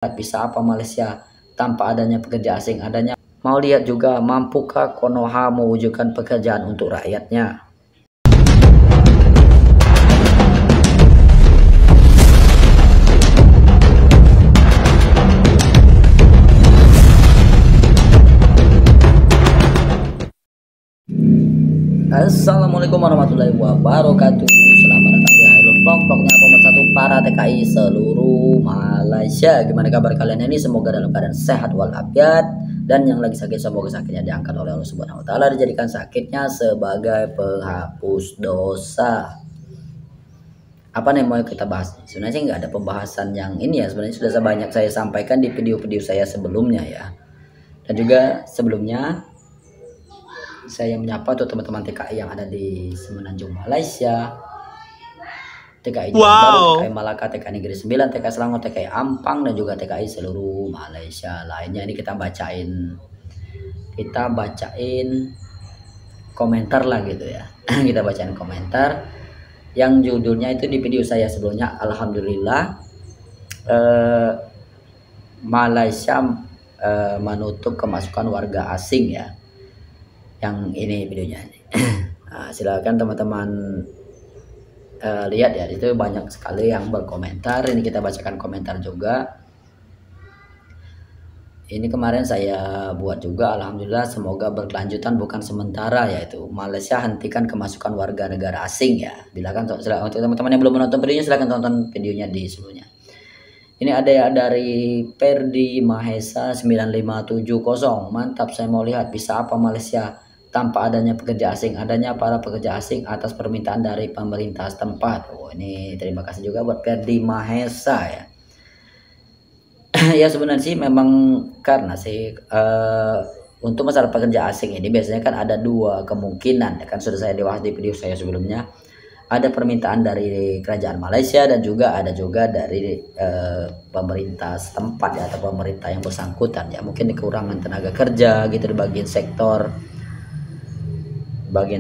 Bisa apa Malaysia tanpa adanya pekerja asing? Mau lihat juga mampukah Konoha mewujudkan pekerjaan untuk rakyatnya? Assalamualaikum warahmatullahi wabarakatuh. Selamat datang di Hairul Vlog-vlognya pemersatu para TKI seluruh Malaysia. Gimana kabar kalian ini? Semoga dalam keadaan sehat walafiat, dan yang lagi sakit semoga sakitnya diangkat oleh Allah Subhanahu wa taala, dijadikan sakitnya sebagai penghapus dosa. Apa nih mau kita bahas? Sebenarnya sih nggak ada pembahasan yang ini ya. Sebenarnya sudah sebanyak saya sampaikan di video-video saya sebelumnya ya. Dan juga sebelumnya saya menyapa tuh teman-teman TKI yang ada di Semenanjung Malaysia, TKI Johor Bahru, TKI Malaka, TKI Negeri 9, TKI Selangor, TKI Ampang, dan juga TKI seluruh Malaysia lainnya. Ini kita bacain komentar lah gitu ya. Kita bacain komentar yang judulnya itu di video saya sebelumnya. Alhamdulillah Malaysia menutup kemasukan warga asing ya. Yang ini videonya. Nah, silakan teman-teman lihat ya, itu banyak sekali yang berkomentar. Ini kita bacakan komentar juga. Ini kemarin saya buat juga, alhamdulillah semoga berkelanjutan bukan sementara, yaitu Malaysia hentikan kemasukan warga negara asing ya. Silakan untuk teman-teman yang belum menonton videonya, silakan tonton videonya di sebelumnya. Ini ada ya dari Perdi Mahesa 9570. Mantap, saya mau lihat bisa apa Malaysia tanpa adanya pekerja asing, adanya para pekerja asing atas permintaan dari pemerintah setempat. Oh, ini terima kasih juga buat Perdi Mahesa ya. Ya sebenarnya sih memang karena sih untuk masalah pekerja asing ini biasanya kan ada dua kemungkinan ya kan, sudah saya bahas di video saya sebelumnya. Ada permintaan dari kerajaan Malaysia dan juga ada dari pemerintah setempat ya, atau pemerintah yang bersangkutan ya, mungkin kekurangan tenaga kerja gitu di bagian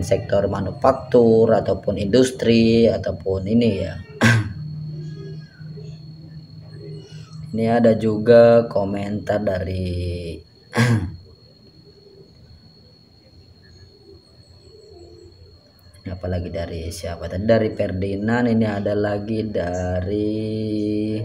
sektor manufaktur ataupun industri ataupun ini ya. Ini ada juga komentar dari ini apalagi dari siapa tadi, dari Ferdinand. Ini ada lagi dari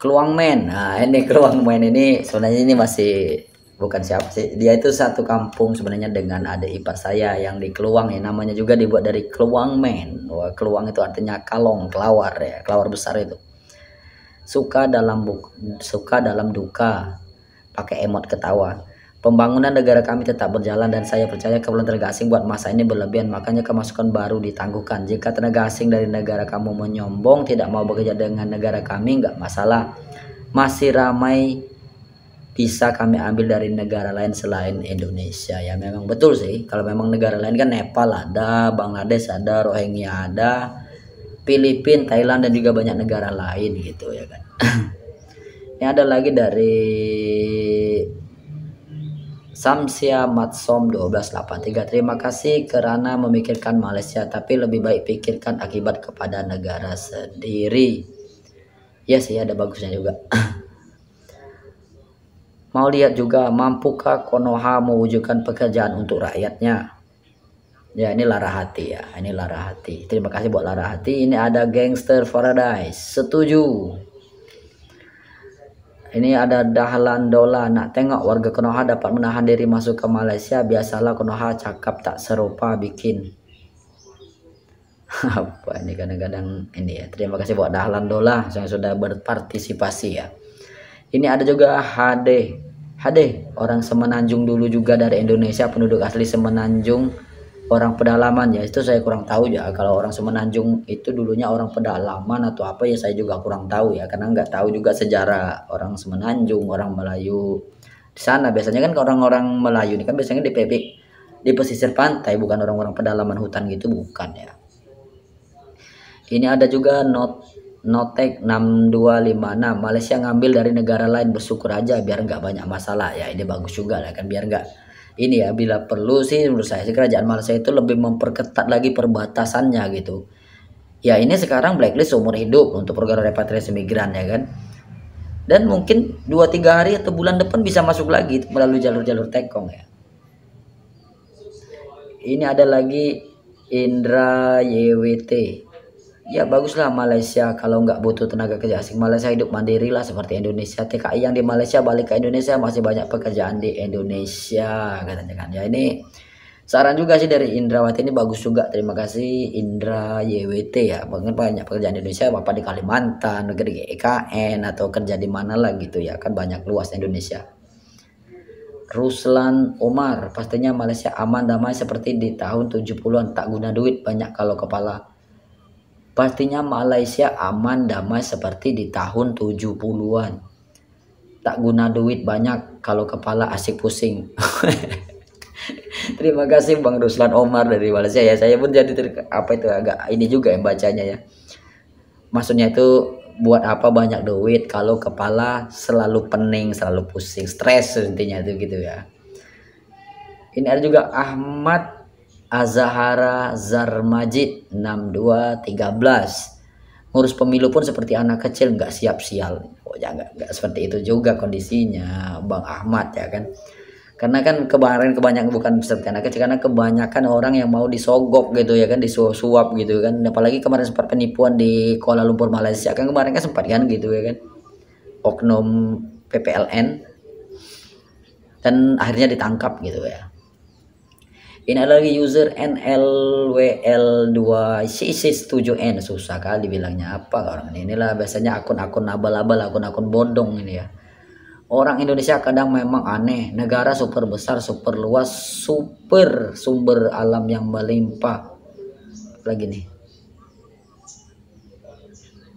Keluangmen. Nah ini Keluangmen ini sebenarnya ini masih bukan siapa sih, dia itu satu kampung sebenarnya dengan adik ipar saya yang di Keluang ya, namanya juga dibuat dari Keluangmen. Wah, Keluang itu artinya kalong, kelawar ya, kelawar besar itu. Suka dalam duka, pakai emot ketawa. Pembangunan negara kami tetap berjalan dan saya percaya keperluan tenaga asing buat masa ini berlebihan, makanya kemasukan baru ditangguhkan. Jika tenaga asing dari negara kamu menyombong tidak mau bekerja dengan negara kami, nggak masalah, masih ramai bisa kami ambil dari negara lain selain Indonesia. Ya memang betul sih, kalau memang negara lain kan Nepal ada, Bangladesh ada, Rohingya ada, Filipina, Thailand, dan juga banyak negara lain gitu ya kan. Ini ada lagi dari Samsia Matsom 1283. Terima kasih karena memikirkan Malaysia, tapi lebih baik pikirkan akibat kepada negara sendiri. Ya sih, ada bagusnya juga. Mau lihat juga mampukah Konoha mewujudkan pekerjaan untuk rakyatnya? Ya ini Lara Hati ya, ini Lara Hati. Terima kasih buat Lara Hati. Ini ada Gangster Paradise, setuju. Ini ada Dahlan Dola, nak tengok warga Konoha dapat menahan diri masuk ke Malaysia. Biasalah Konoha cakap tak serupa bikin. Apa ini kadang-kadang ini ya. Terima kasih buat Dahlan Dola yang sudah berpartisipasi ya. Ini ada juga HD, orang Semenanjung dulu juga dari Indonesia, penduduk asli Semenanjung, orang pedalaman ya. Itu saya kurang tahu ya, kalau orang Semenanjung itu dulunya orang pedalaman atau apa ya, saya juga kurang tahu ya, karena nggak tahu juga sejarah orang Semenanjung, orang Melayu di sana. Biasanya kan orang-orang Melayu ini kan biasanya di pesisir pantai, bukan orang-orang pedalaman hutan gitu, bukan ya. Ini ada juga Notek 6256, Malaysia ngambil dari negara lain, bersyukur aja biar nggak banyak masalah ya. Ini bagus juga lah kan, biar nggak ini ya, bila perlu sih menurut saya kerajaan Malaysia itu lebih memperketat lagi perbatasannya gitu ya. Ini sekarang blacklist seumur hidup untuk program repatriasi migran ya kan. Dan mungkin 2-3 hari atau bulan depan bisa masuk lagi melalui jalur-jalur tekong ya. Ini ada lagi Indra YWT. Ya baguslah Malaysia kalau nggak butuh tenaga kerja asing. Malaysia hidup mandiri lah seperti Indonesia. TKI yang di Malaysia balik ke Indonesia, masih banyak pekerjaan di Indonesia katanya kan. Ya ini saran juga sih dari Indrawati, ini bagus juga. Terima kasih Indra YWT ya. Banyak pekerjaan di Indonesia, apa di Kalimantan, negeri EKN atau kerja di mana lah gitu ya. Kan banyak luas Indonesia. Ruslan Omar, pastinya Malaysia aman damai seperti di tahun 70-an, tak guna duit banyak kalau kepala. Pastinya Malaysia aman damai seperti di tahun 70-an. Tak guna duit banyak kalau kepala asik pusing. Terima kasih Bang Ruslan Omar dari Malaysia ya. Saya pun jadi apa itu agak ini juga yang bacanya ya. Maksudnya itu buat apa banyak duit kalau kepala selalu pening, selalu pusing, stres intinya itu gitu ya. Ini ada juga Ahmad Azahara Zarmajid 6213. Ngurus pemilu pun seperti anak kecil, nggak siap sial. Oh ya nggak seperti itu juga kondisinya Bang Ahmad ya kan. Karena kan kemarin kebanyakan bukan seperti anak kecil, karena kebanyakan orang yang mau disogok gitu ya kan, disuap gitu kan. Apalagi kemarin sempat penipuan di Kuala Lumpur Malaysia kan, kemarin kan sempat kan gitu ya kan, oknum PPLN, dan akhirnya ditangkap gitu ya. Ini ada lagi user NLWL2CC7N, susah kali bilangnya apa orang ini. Inilah biasanya akun-akun abal-abal, akun-akun bodong ini ya. Orang Indonesia kadang memang aneh, negara super besar, super luas, super sumber alam yang melimpah. Lagi nih,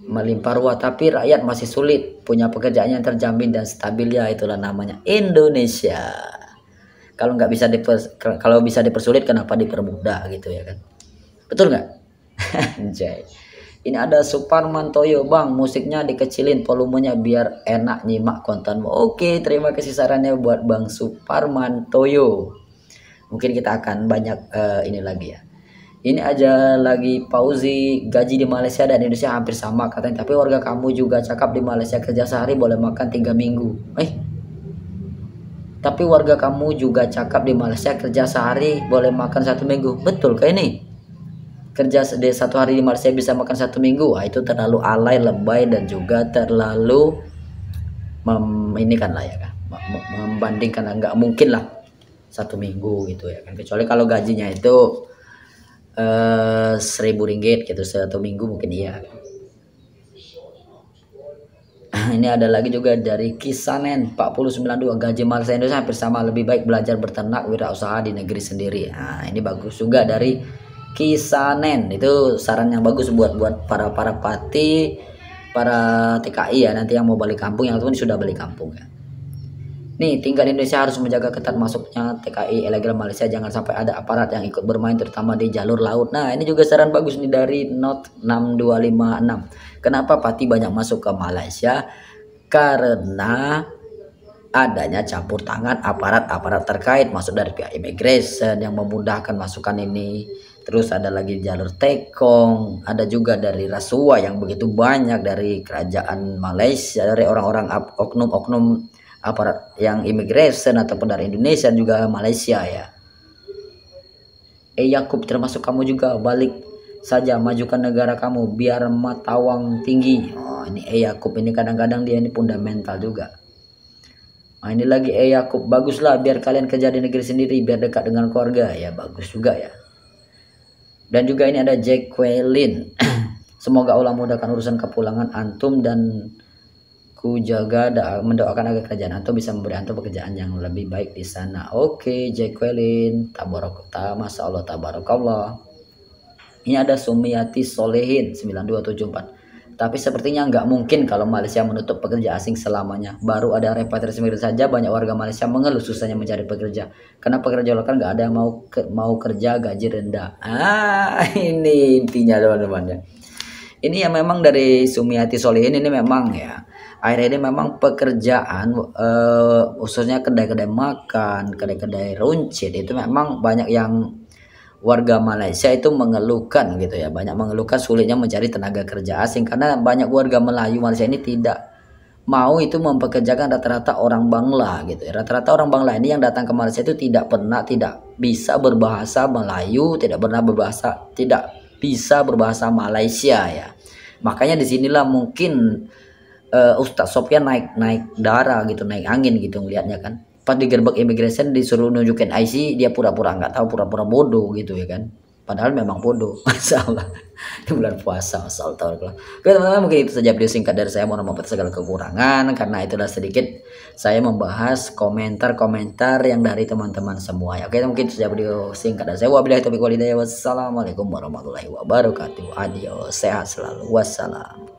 melimpah ruah, tapi rakyat masih sulit punya pekerjaan yang terjamin dan stabil, ya itulah namanya Indonesia. Kalau nggak bisa kalau bisa dipersulit, kenapa dipermudah gitu ya kan? Betul nggak? Anjay. Ini ada Suparman Toyo, Bang, musiknya dikecilin volumenya biar enak nyimak kontenmu. Oke, terima kasih sarannya buat Bang Suparman Toyo. Mungkin kita akan banyak ini lagi ya. Ini aja lagi Pauzi, gaji di Malaysia dan Indonesia hampir sama katanya. Tapi warga kamu juga cakap di Malaysia kerja sehari boleh makan 3 minggu. Tapi warga kamu juga cakap di Malaysia kerja sehari boleh makan 1 minggu. Betul kayak ini? Kerja 1 hari di Malaysia bisa makan 1 minggu. Wah, itu terlalu alay, lebay, dan juga terlalu membandingkan. Nggak mungkin lah 1 minggu gitu ya kan, kecuali kalau gajinya itu 1.000 ringgit gitu 1 minggu mungkin iya. Ini ada lagi juga dari Kisanen 492, gaji Malaysia Indonesia hampir sama, lebih baik belajar berternak wirausaha di negeri sendiri. Nah, ini bagus juga dari Kisanen, itu saran yang bagus buat para pati, para TKI ya, nanti yang mau balik kampung, yang teman sudah balik kampung ya. Nih, tinggal di Indonesia harus menjaga ketat masuknya TKI ilegal Malaysia, jangan sampai ada aparat yang ikut bermain terutama di jalur laut. Nah, ini juga saran bagus nih dari Note 6256. Kenapa pati banyak masuk ke Malaysia? Karena adanya campur tangan aparat-aparat terkait, masuk dari pihak immigration yang memudahkan masukan ini. Terus ada lagi jalur tekong, ada juga dari rasuah yang begitu banyak dari kerajaan Malaysia, dari orang-orang oknum-oknum aparat yang immigration ataupun dari Indonesia juga Malaysia ya. Yakub, termasuk kamu juga, balik saja majukan negara kamu biar matawang tinggi. Oh, ini Yakub ini kadang-kadang dia ini fundamental juga. Nah, ini lagi Yakub, baguslah biar kalian kerja di negeri sendiri biar dekat dengan keluarga ya, bagus juga ya. Dan juga ini ada Jack Quelin. Semoga Allah mudahkan urusan kepulangan antum dan ku jaga mendoakan agar kerajaan antum bisa memberi antum pekerjaan yang lebih baik di sana. Oke, Jack Quelin, tabarakallah, masya Allah, tabarakallah. Ini ada Sumiati Solehin 9274. Tapi sepertinya nggak mungkin kalau Malaysia menutup pekerja asing selamanya. Baru ada repatriasi saja banyak warga Malaysia mengeluh susahnya mencari pekerja. Karena pekerja lokal nggak ada yang mau kerja gaji rendah. Ini intinya teman-teman ya. Ini yang memang dari Sumiati Solehin ini memang ya. Akhirnya ini memang pekerjaan khususnya kedai-kedai makan, kedai-kedai runcit itu memang banyak yang warga Malaysia itu mengeluhkan gitu ya, banyak mengeluhkan sulitnya mencari tenaga kerja asing karena banyak warga Melayu Malaysia ini tidak mau itu mempekerjakan rata-rata orang Bangla gitu. Rata-rata orang Bangla ini yang datang ke Malaysia itu tidak bisa berbahasa Melayu, tidak bisa berbahasa Malaysia ya. Makanya disinilah mungkin Ustadz Sofyan naik darah gitu, naik angin gitu ngelihatnya kan. Pas di gerbek immigration disuruh nunjukin IC, dia pura-pura nggak tahu, pura-pura bodoh gitu ya kan. Padahal memang bodoh. Masalah di bulan puasa, asal tahu. Oke teman-teman, mungkin itu saja video singkat dari saya. Mohon maaf atas segala kekurangan, karena itulah sedikit saya membahas komentar-komentar yang dari teman-teman semua ya. Oke, mungkin itu saja video singkat dari saya. Wabillahi taufiq walhidayah. Wassalamualaikum warahmatullahi wabarakatuh. Adios, sehat selalu. Wassalam.